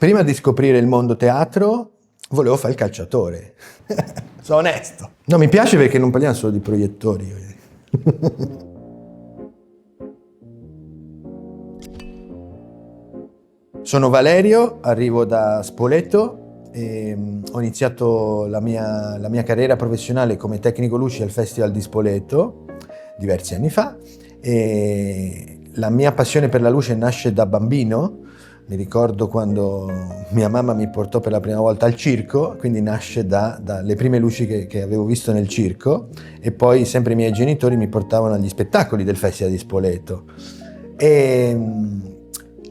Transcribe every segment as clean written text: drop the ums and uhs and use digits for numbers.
Prima di scoprire il mondo teatro, volevo fare il calciatore. Sono onesto. No, mi piace perché non parliamo solo di proiettori. Sono Valerio, arrivo da Spoleto e ho iniziato la mia carriera professionale come tecnico luci al Festival di Spoleto diversi anni fa. E la mia passione per la luce nasce da bambino. Mi ricordo quando mia mamma mi portò per la prima volta al circo, quindi nasce dalle prime luci che avevo visto nel circo, e poi sempre i miei genitori mi portavano agli spettacoli del Festival di Spoleto. E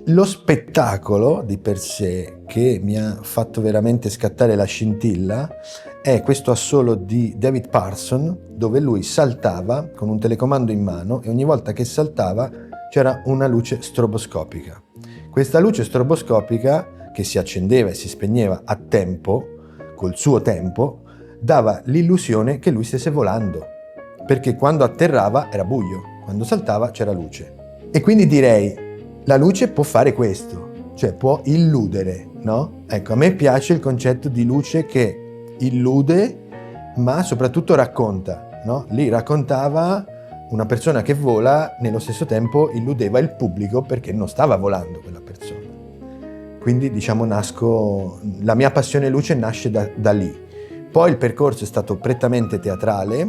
lo spettacolo di per sé che mi ha fatto veramente scattare la scintilla è questo assolo di David Parsons, dove lui saltava con un telecomando in mano e ogni volta che saltava c'era una luce stroboscopica. Questa luce stroboscopica, che si accendeva e si spegneva a tempo, col suo tempo, dava l'illusione che lui stesse volando, perché quando atterrava era buio, quando saltava c'era luce. E quindi direi, la luce può fare questo, cioè può illudere, no? Ecco, a me piace il concetto di luce che illude, ma soprattutto racconta, no? Lì raccontava una persona che vola, nello stesso tempo illudeva il pubblico perché non stava volando quella persona. Quindi diciamo la mia passione luce nasce da lì. Poi il percorso è stato prettamente teatrale,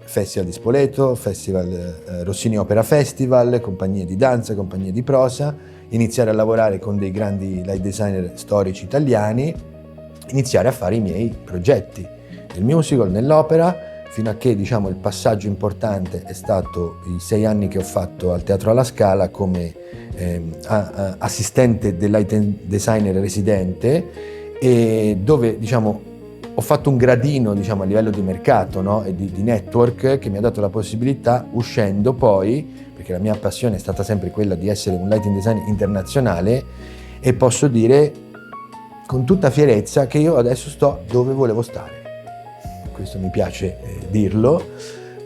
Festival di Spoleto, Festival Rossini Opera Festival, compagnie di danza, compagnie di prosa, iniziare a lavorare con dei grandi light designer storici italiani, iniziare a fare i miei progetti nel musical, nell'opera, fino a che diciamo il passaggio importante è stato i 6 anni che ho fatto al Teatro alla Scala come assistente del light designer residente, e dove diciamo ho fatto un gradino diciamo a livello di mercato, no? E di network, che mi ha dato la possibilità, uscendo poi, perché la mia passione è stata sempre quella di essere un lighting design internazionale, e posso dire con tutta fierezza che io adesso sto dove volevo stare. Questo mi piace dirlo,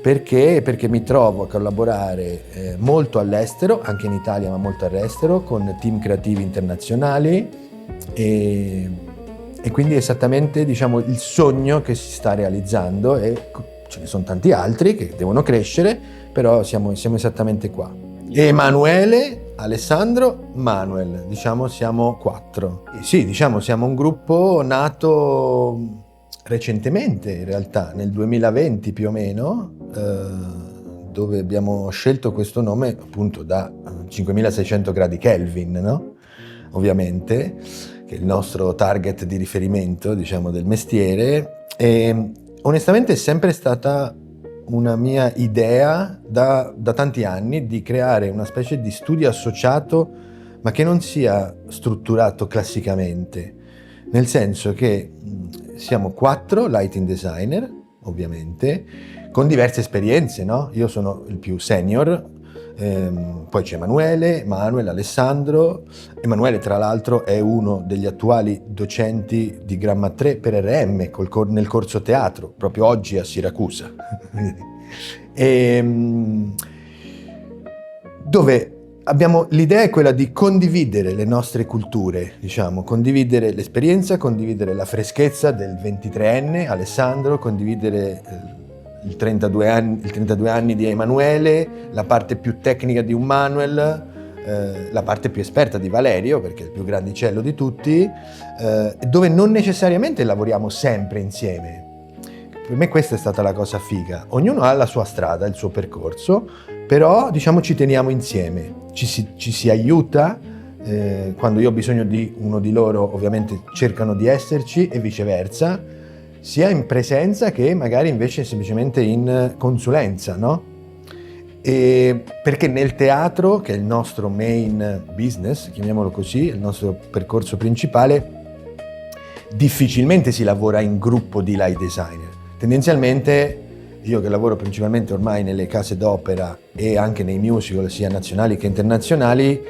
perché mi trovo a collaborare molto all'estero, anche in Italia ma molto all'estero, con team creativi internazionali, e quindi è esattamente diciamo il sogno che si sta realizzando, e ce ne sono tanti altri che devono crescere, però siamo esattamente qua. Emanuele, Alessandro, Manuel, diciamo siamo 4. E sì, diciamo siamo un gruppo nato recentemente, in realtà nel 2020 più o meno, dove abbiamo scelto questo nome appunto da 5600 gradi Kelvin, no? Ovviamente, che è il nostro target di riferimento, diciamo, del mestiere, e onestamente è sempre stata una mia idea da tanti anni di creare una specie di studio associato, ma che non sia strutturato classicamente, nel senso che siamo 4 lighting designer, ovviamente, con diverse esperienze, no? Io sono il più senior, poi c'è Emanuele, Manuel, Alessandro. Emanuele, tra l'altro, è uno degli attuali docenti di Gramma 3 per RM nel corso teatro, proprio oggi a Siracusa. Dove l'idea è quella di condividere le nostre culture, diciamo, condividere l'esperienza, condividere la freschezza del 23enne Alessandro, condividere il 32 anni di Emanuele, la parte più tecnica di un Manuel, la parte più esperta di Valerio, perché è il più grandicello di tutti, dove non necessariamente lavoriamo sempre insieme. Per me questa è stata la cosa figa. Ognuno ha la sua strada, il suo percorso, però diciamo ci teniamo insieme, ci si aiuta, quando io ho bisogno di uno di loro ovviamente cercano di esserci, e viceversa, sia in presenza che magari invece semplicemente in consulenza, no? E perché nel teatro, che è il nostro main business, chiamiamolo così, il nostro percorso principale, difficilmente si lavora in gruppo di light designer. Tendenzialmente, io che lavoro principalmente ormai nelle case d'opera e anche nei musical, sia nazionali che internazionali,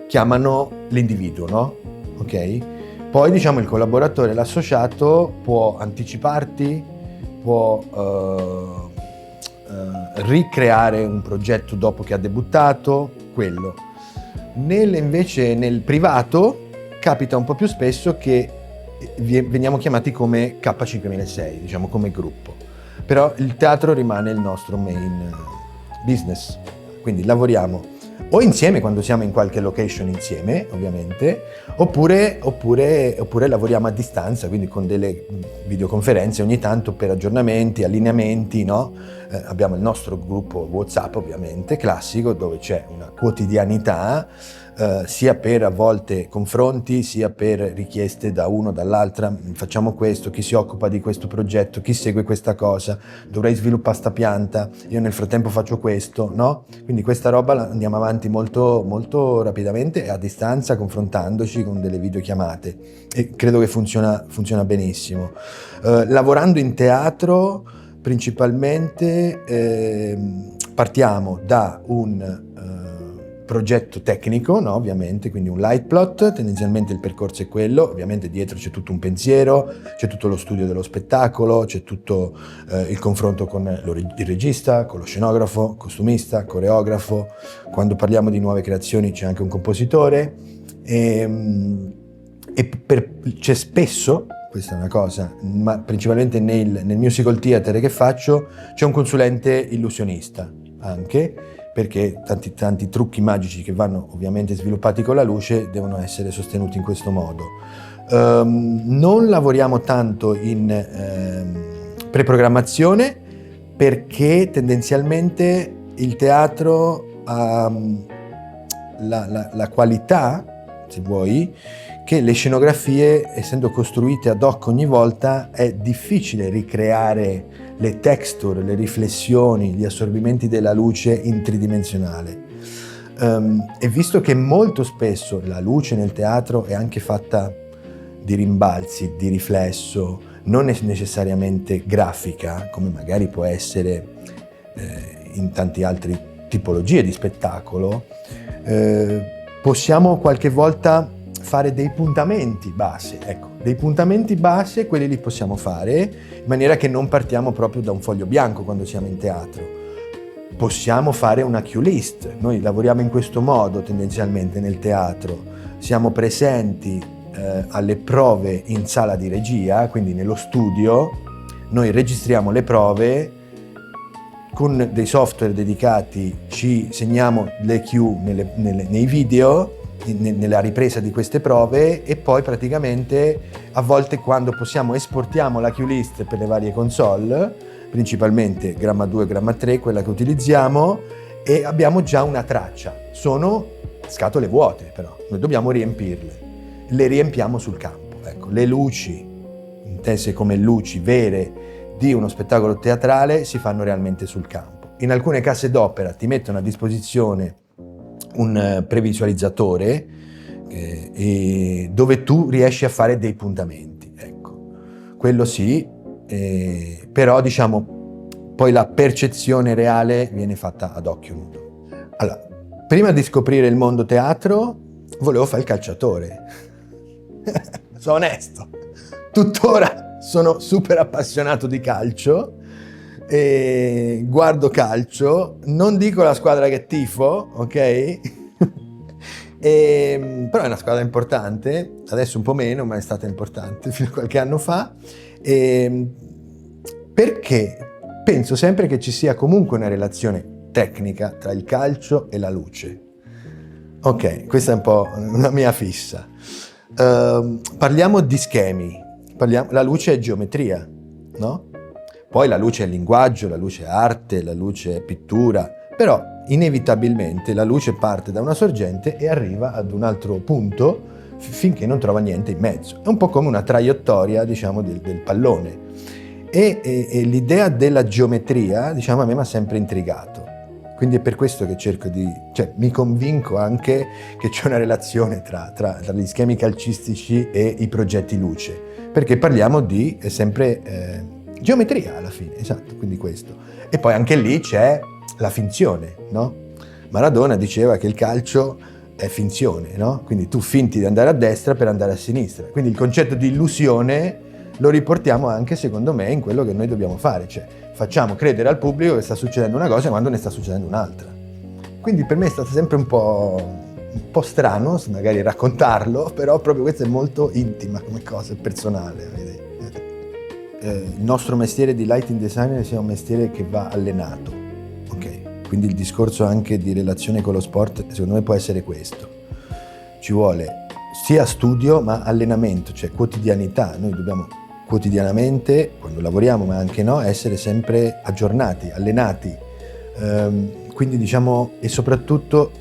chiamano l'individuo, no? Ok? Poi diciamo il collaboratore, l'associato, può anticiparti, può ricreare un progetto dopo che ha debuttato, quello. Invece nel privato capita un po' più spesso che veniamo chiamati come K5006, diciamo come gruppo. Però il teatro rimane il nostro main business, quindi lavoriamo o insieme quando siamo in qualche location insieme, ovviamente, oppure lavoriamo a distanza, quindi con delle videoconferenze ogni tanto per aggiornamenti, allineamenti, no? Abbiamo il nostro gruppo WhatsApp, ovviamente, classico, dove c'è una quotidianità, sia per a volte confronti, sia per richieste da uno, dall'altra, facciamo questo, chi si occupa di questo progetto, chi segue questa cosa, dovrei sviluppare sta pianta, io nel frattempo faccio questo, no? Quindi questa roba la andiamo avanti molto, molto rapidamente e a distanza, confrontandoci con delle videochiamate, e credo che funziona benissimo. Lavorando in teatro, principalmente partiamo da un progetto tecnico, no? Ovviamente, quindi un light plot, tendenzialmente il percorso è quello, ovviamente dietro c'è tutto un pensiero, c'è tutto lo studio dello spettacolo, c'è tutto il confronto con il regista, con lo scenografo, costumista, coreografo, quando parliamo di nuove creazioni c'è anche un compositore c'è spesso, questa è una cosa, ma principalmente nel musical theater che faccio, c'è un consulente illusionista anche, perché tanti trucchi magici che vanno ovviamente sviluppati con la luce devono essere sostenuti in questo modo. Non lavoriamo tanto in preprogrammazione perché tendenzialmente il teatro ha la qualità, se vuoi, che le scenografie, essendo costruite ad hoc ogni volta, è difficile ricreare le texture, le riflessioni, gli assorbimenti della luce in tridimensionale. E visto che molto spesso la luce nel teatro è anche fatta di rimbalzi, di riflesso, non è necessariamente grafica, come magari può essere in tante altre tipologie di spettacolo, possiamo qualche volta fare dei puntamenti base, ecco, dei puntamenti base, quelli li possiamo fare in maniera che non partiamo proprio da un foglio bianco quando siamo in teatro. Possiamo fare una cue list, noi lavoriamo in questo modo tendenzialmente nel teatro, siamo presenti alle prove in sala di regia, quindi nello studio, noi registriamo le prove, con dei software dedicati ci segniamo le cue nei video, nella ripresa di queste prove, e poi praticamente a volte quando possiamo esportiamo la cue list per le varie console, principalmente Gramma 2 e Gramma 3, quella che utilizziamo, e abbiamo già una traccia. Sono scatole vuote però, noi dobbiamo riempirle, le riempiamo sul campo. Ecco, le luci, intese come luci vere di uno spettacolo teatrale, si fanno realmente sul campo. In alcune case d'opera ti mettono a disposizione un previsualizzatore dove tu riesci a fare dei puntamenti, ecco, quello sì, però diciamo poi la percezione reale viene fatta ad occhio nudo. Allora, prima di scoprire il mondo teatro volevo fare il calciatore. Sono onesto, tuttora sono super appassionato di calcio, guardo calcio, non dico la squadra che tifo, ok? Però è una squadra importante, adesso un po' meno, ma è stata importante fino a qualche anno fa, perché penso sempre che ci sia comunque una relazione tecnica tra il calcio e la luce. Ok, questa è un po' una mia fissa. Parliamo di schemi, la luce è geometria, no? Poi la luce è linguaggio, la luce è arte, la luce è pittura, però inevitabilmente la luce parte da una sorgente e arriva ad un altro punto finché non trova niente in mezzo. È un po' come una traiettoria, diciamo, del pallone. E l'idea della geometria, diciamo, a me mi ha sempre intrigato. Quindi è per questo che cerco mi convinco anche che c'è una relazione tra gli schemi calcistici e i progetti luce, perché parliamo di sempre geometria alla fine, esatto, quindi questo. E poi anche lì c'è la finzione, no? Maradona diceva che il calcio è finzione, no? Quindi tu finti di andare a destra per andare a sinistra. Quindi il concetto di illusione lo riportiamo anche, secondo me, in quello che noi dobbiamo fare, cioè facciamo credere al pubblico che sta succedendo una cosa quando ne sta succedendo un'altra. Quindi per me è stata sempre un po' un po' strano magari raccontarlo, però proprio questo è molto intima come cosa, è personale. Il nostro mestiere di lighting designer sia un mestiere che va allenato, ok? Quindi il discorso anche di relazione con lo sport secondo me può essere questo. Ci vuole sia studio ma allenamento, cioè quotidianità. Noi dobbiamo quotidianamente, quando lavoriamo ma anche no, essere sempre aggiornati, allenati. Quindi diciamo, e soprattutto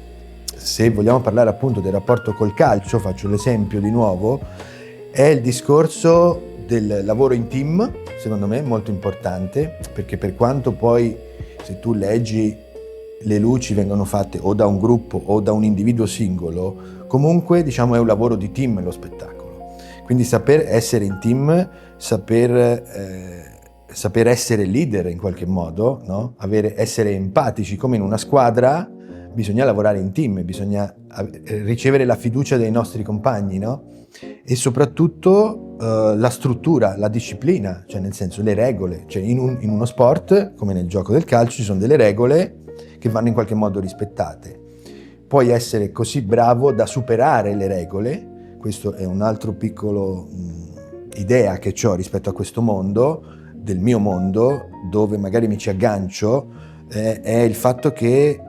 se vogliamo parlare appunto del rapporto col calcio, faccio l'esempio di nuovo, è il discorso del lavoro in team, secondo me molto importante, perché per quanto poi se tu leggi le luci vengono fatte o da un gruppo o da un individuo singolo, comunque diciamo è un lavoro di team lo spettacolo. Quindi saper essere in team, saper essere leader in qualche modo, no? Essere empatici come in una squadra, bisogna lavorare in team, bisogna ricevere la fiducia dei nostri compagni, no? E soprattutto la struttura, la disciplina, cioè nel senso le regole, cioè in uno sport come nel gioco del calcio ci sono delle regole che vanno in qualche modo rispettate. Puoi essere così bravo da superare le regole, questo è un altro piccolo idea che ho rispetto a questo mondo, del mio mondo, dove magari mi ci aggancio, è il fatto che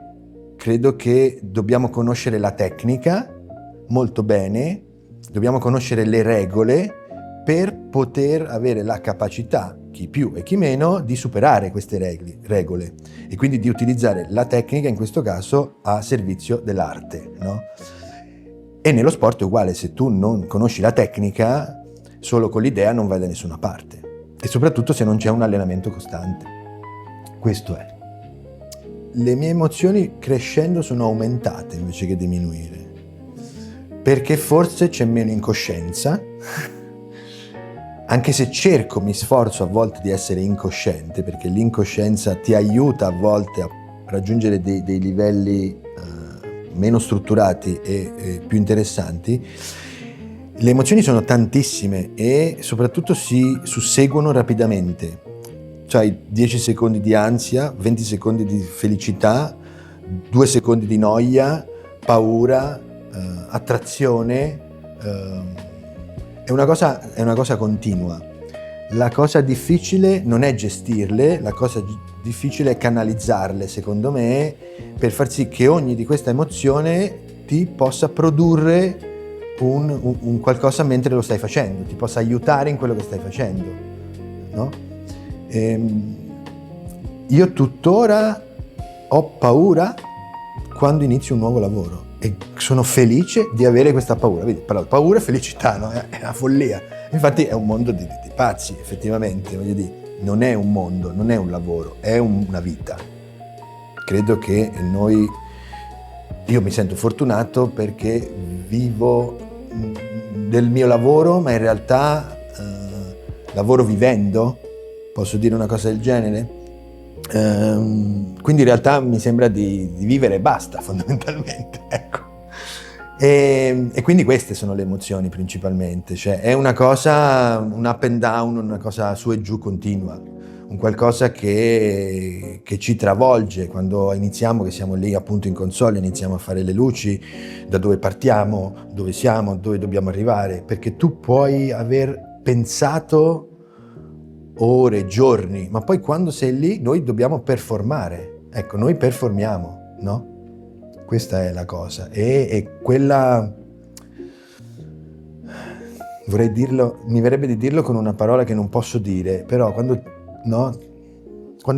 credo che dobbiamo conoscere la tecnica molto bene, dobbiamo conoscere le regole per poter avere la capacità, chi più e chi meno, di superare queste regole e quindi di utilizzare la tecnica in questo caso a servizio dell'arte, no? E nello sport è uguale, se tu non conosci la tecnica, solo con l'idea non vai da nessuna parte e soprattutto se non c'è un allenamento costante. Questo è. Le mie emozioni crescendo sono aumentate invece che diminuire, perché forse c'è meno incoscienza, anche se mi sforzo a volte di essere incosciente, perché l'incoscienza ti aiuta a volte a raggiungere dei livelli meno strutturati e più interessanti. Le emozioni sono tantissime e soprattutto si susseguono rapidamente. C'hai 10 secondi di ansia, 20 secondi di felicità, 2 secondi di noia, paura, attrazione. È una cosa continua. La cosa difficile non è gestirle, la cosa difficile è canalizzarle, secondo me, per far sì che ogni di questa emozione ti possa produrre un qualcosa mentre lo stai facendo, ti possa aiutare in quello che stai facendo, no? Io tuttora ho paura quando inizio un nuovo lavoro e sono felice di avere questa paura. Vedi, paura e felicità, no? È una follia. Infatti è un mondo di pazzi, effettivamente, voglio dire, non è un mondo, non è un lavoro, è una vita. Credo che io mi sento fortunato perché vivo del mio lavoro, ma in realtà lavoro vivendo, posso dire una cosa del genere? Quindi in realtà mi sembra di vivere e basta, fondamentalmente, ecco. E quindi queste sono le emozioni principalmente, cioè è una cosa, un up and down, una cosa su e giù continua, un qualcosa che ci travolge quando iniziamo, che siamo lì appunto in console, iniziamo a fare le luci, da dove partiamo, dove siamo, dove dobbiamo arrivare, perché tu puoi aver pensato ore, giorni, ma poi quando sei lì noi dobbiamo performare, ecco, noi performiamo, no? Questa è la cosa e quella, vorrei dirlo, mi verrebbe di dirlo con una parola che non posso dire, però quando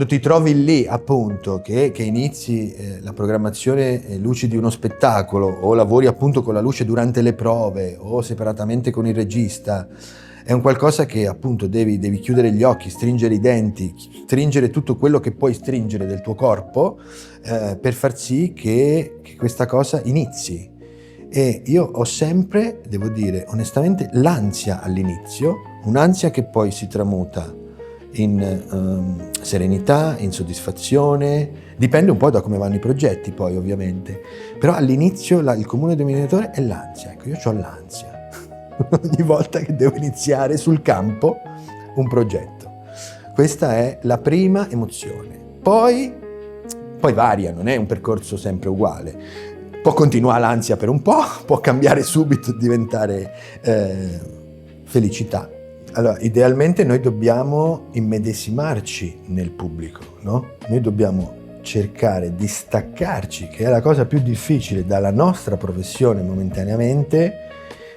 ti trovi lì appunto che inizi la programmazione luci di uno spettacolo o lavori appunto con la luce durante le prove o separatamente con il regista, è un qualcosa che appunto devi chiudere gli occhi, stringere i denti, stringere tutto quello che puoi stringere del tuo corpo per far sì che questa cosa inizi. E io ho sempre, devo dire onestamente, l'ansia all'inizio, un'ansia che poi si tramuta in serenità, in soddisfazione, dipende un po' da come vanno i progetti poi ovviamente, però all'inizio il comune denominatore è l'ansia, ecco, io ho l'ansia ogni volta che devo iniziare sul campo un progetto. Questa è la prima emozione. Poi varia, non è un percorso sempre uguale. può continuare l'ansia per un po', può cambiare subito e diventare felicità. Allora, idealmente noi dobbiamo immedesimarci nel pubblico, no? Noi dobbiamo cercare di staccarci, che è la cosa più difficile, dalla nostra professione momentaneamente,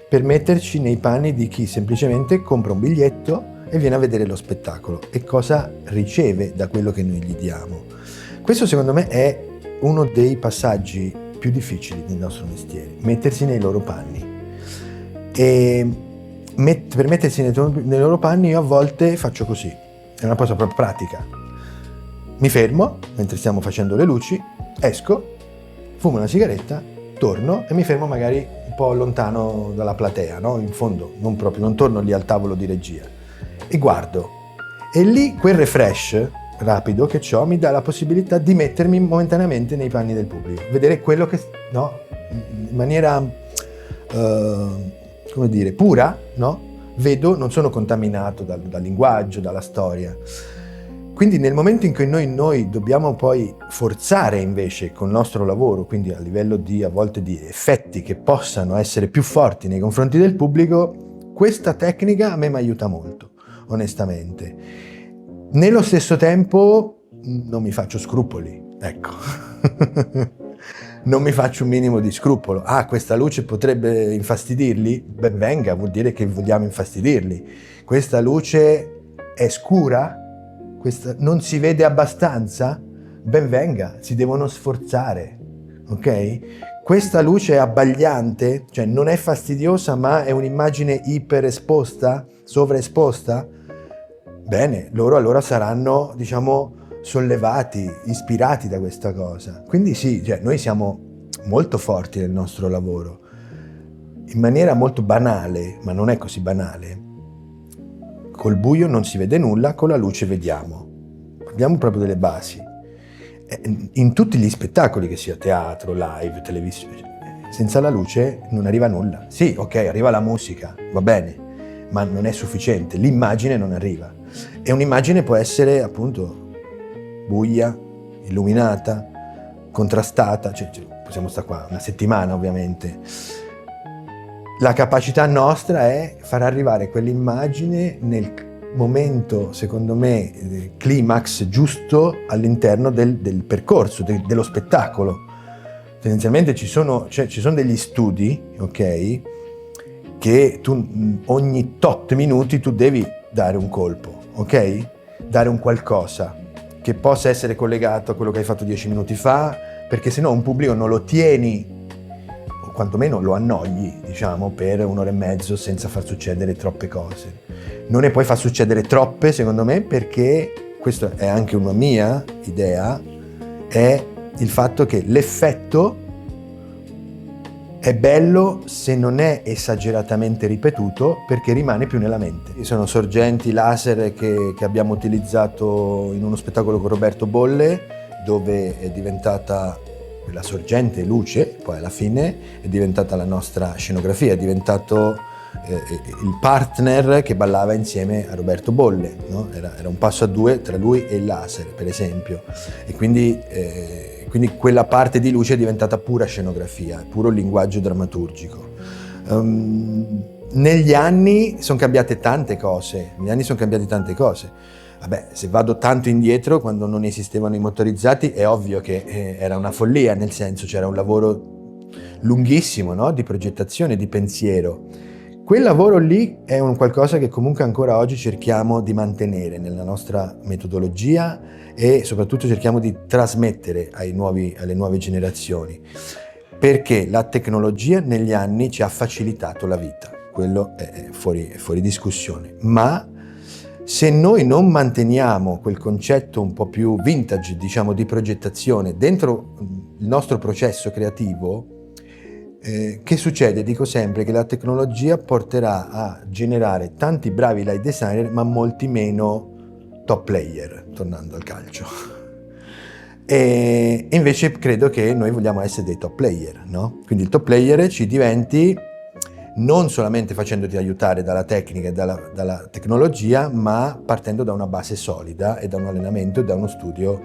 per metterci nei panni di chi semplicemente compra un biglietto e viene a vedere lo spettacolo e cosa riceve da quello che noi gli diamo. Questo secondo me è uno dei passaggi più difficili del nostro mestiere, mettersi nei loro panni. E per mettersi nei loro panni io a volte faccio così, è una cosa proprio pratica. Mi fermo mentre stiamo facendo le luci, esco, fumo una sigaretta, torno e mi fermo magari un po' lontano dalla platea, no? In fondo, non torno lì al tavolo di regia e guardo. E lì quel refresh rapido che ho mi dà la possibilità di mettermi momentaneamente nei panni del pubblico, vedere quello che, no? In maniera, come dire, pura, no? Vedo, non sono contaminato dal linguaggio, dalla storia. Quindi nel momento in cui noi dobbiamo poi forzare invece col nostro lavoro, quindi a livello a volte di effetti che possano essere più forti nei confronti del pubblico, questa tecnica a me mi aiuta molto, onestamente. Nello stesso tempo non mi faccio scrupoli, ecco. Non mi faccio un minimo di scrupolo. Ah, questa luce potrebbe infastidirli? Ben venga, vuol dire che vogliamo infastidirli. Questa luce è scura? Non si vede abbastanza? Ben venga, si devono sforzare, ok? Questa luce è abbagliante, cioè non è fastidiosa ma è un'immagine iperesposta, sovraesposta? Bene, loro allora saranno, diciamo, sollevati, ispirati da questa cosa. Quindi sì, cioè, noi siamo molto forti nel nostro lavoro, in maniera molto banale, ma non è così banale. Col buio non si vede nulla, con la luce vediamo. Parliamo proprio delle basi. In tutti gli spettacoli, che sia teatro, live, televisione, senza la luce non arriva nulla. Sì, ok, arriva la musica, va bene, ma non è sufficiente, l'immagine non arriva. E un'immagine può essere appunto buia, illuminata, contrastata, cioè possiamo stare qua una settimana ovviamente. La capacità nostra è far arrivare quell'immagine nel momento, secondo me, climax giusto all'interno del percorso, dello spettacolo. Tendenzialmente ci sono degli studi, ok, che tu ogni tot minuti tu devi dare un colpo, ok? Dare un qualcosa che possa essere collegato a quello che hai fatto 10 minuti fa, perché se no un pubblico non lo tieni, o quantomeno lo annogli, diciamo, per un'ora e mezzo senza far succedere troppe cose. Non ne puoi far succedere troppe, secondo me, perché, questa è anche una mia idea, è il fatto che l'effetto è bello se non è esageratamente ripetuto, perché rimane più nella mente. Ci sono sorgenti laser che abbiamo utilizzato in uno spettacolo con Roberto Bolle, dove è diventata la sorgente luce, poi alla fine è diventata la nostra scenografia, è diventato il partner che ballava insieme a Roberto Bolle, no? Era un passo a due tra lui e il laser, per esempio, e quindi quella parte di luce è diventata pura scenografia, puro linguaggio drammaturgico. Negli anni sono cambiate tante cose, Vabbè, se vado tanto indietro, quando non esistevano i motorizzati, è ovvio che era una follia, nel senso c'era un lavoro lunghissimo, no? Di progettazione, di pensiero. Quel lavoro lì è un qualcosa che comunque ancora oggi cerchiamo di mantenere nella nostra metodologia e soprattutto cerchiamo di trasmettere alle nuove generazioni, perché la tecnologia negli anni ci ha facilitato la vita, quello è fuori discussione, ma se noi non manteniamo quel concetto un po' più vintage, diciamo, di progettazione dentro il nostro processo creativo, che succede? Dico sempre che la tecnologia porterà a generare tanti bravi light designer, ma molti meno top player, tornando al calcio. E invece credo che noi vogliamo essere dei top player, no? Quindi il top player ci diventi non solamente facendoti aiutare dalla tecnica e dalla tecnologia, ma partendo da una base solida e da un allenamento e da uno studio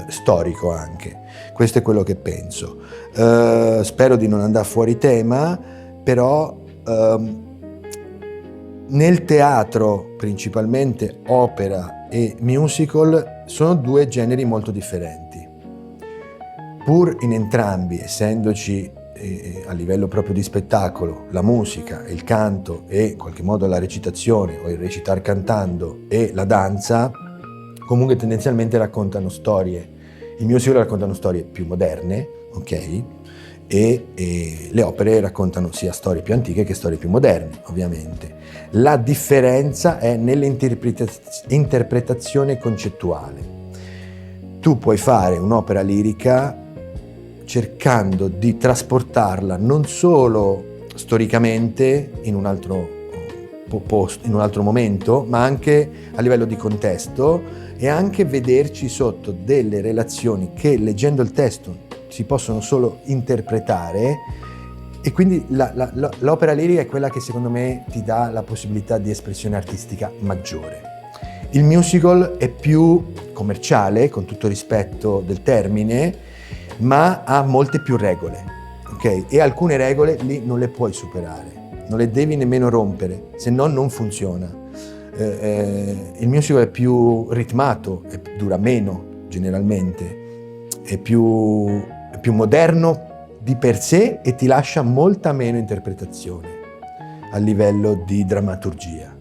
storico anche. Questo è quello che penso. Spero di non andare fuori tema, però nel teatro, principalmente opera e musical, sono due generi molto differenti. Pur in entrambi, essendoci a livello proprio di spettacolo, la musica, il canto e in qualche modo la recitazione o il recitar cantando e la danza, comunque tendenzialmente raccontano storie. I musical raccontano storie più moderne, ok? E le opere raccontano sia storie più antiche che storie più moderne, ovviamente. La differenza è nell'interpretazione concettuale. Tu puoi fare un'opera lirica cercando di trasportarla non solo storicamente in un altro posto, in un altro momento, ma anche a livello di contesto, e anche vederci sotto delle relazioni che leggendo il testo si possono solo interpretare, e quindi l'opera lirica è quella che secondo me ti dà la possibilità di espressione artistica maggiore. Il musical è più commerciale, con tutto rispetto del termine, ma ha molte più regole, ok? E alcune regole lì non le puoi superare, non le devi nemmeno rompere, se no non funziona. Il musical è più ritmato, dura meno generalmente, è più moderno di per sé e ti lascia molta meno interpretazione a livello di drammaturgia.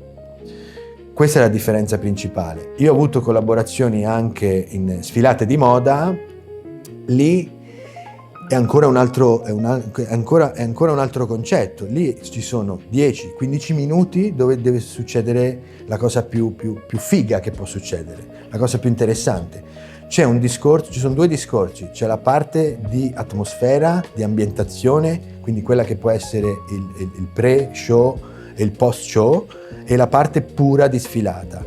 Questa è la differenza principale. Io ho avuto collaborazioni anche in sfilate di moda. Lì è ancora un altro concetto. Lì ci sono 10-15 minuti dove deve succedere la cosa più figa che può succedere, la cosa più interessante. C'è un discorso, ci sono due discorsi, c'è la parte di atmosfera, di ambientazione, quindi quella che può essere il pre-show e il post-show, e la parte pura di sfilata.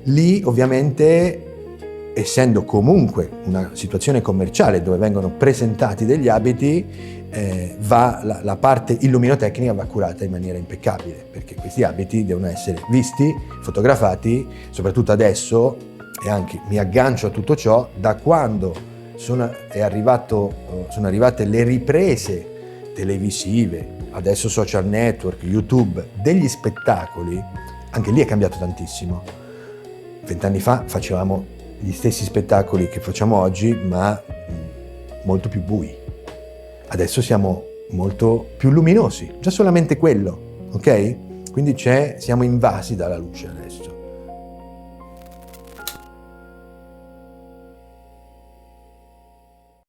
Lì ovviamente, essendo comunque una situazione commerciale dove vengono presentati degli abiti, la parte illuminotecnica va curata in maniera impeccabile, perché questi abiti devono essere visti, fotografati, soprattutto adesso, e anche mi aggancio a tutto ciò, da quando sono arrivate le riprese televisive, adesso social network, YouTube, degli spettacoli, anche lì è cambiato tantissimo. 20 anni fa facevamo gli stessi spettacoli che facciamo oggi, ma molto più bui. Adesso siamo molto più luminosi, già solamente quello, ok? Quindi siamo invasi dalla luce adesso.